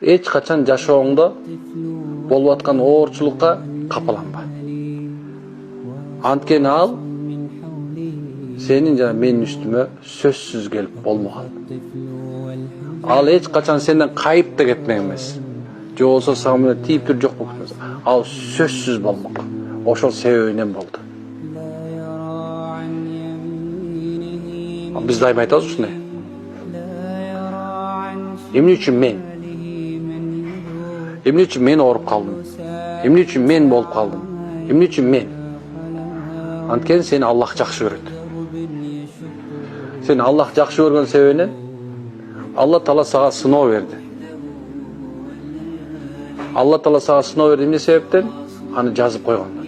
Эч качан жашооңдо болуп аткан оорчулукка капаланба. Анткени ал сенин жана менин үстүмө сөзсүз келип болмоган. Ал эч качан сенден кайып да кетмек эмес. Же болсо сага менен тийип тур жок болуп кетмес. Ал сөзсүз болмок. Ошол себебинен болду. Биз дайым айтабыз ушундай. Эмне үчүн мен? Эмне үчүн мен ооруп калдым? Эмне үчүн мен болуп калдым? Эмне үчүн мен? Анткени сени Аллах жакшы көрөт. Сени Аллах жакшы көргөн себебинен Алла Таала сага сыноо берди. Алла Таала сага сыноо берди эмне себептен? Аны жазып койгон.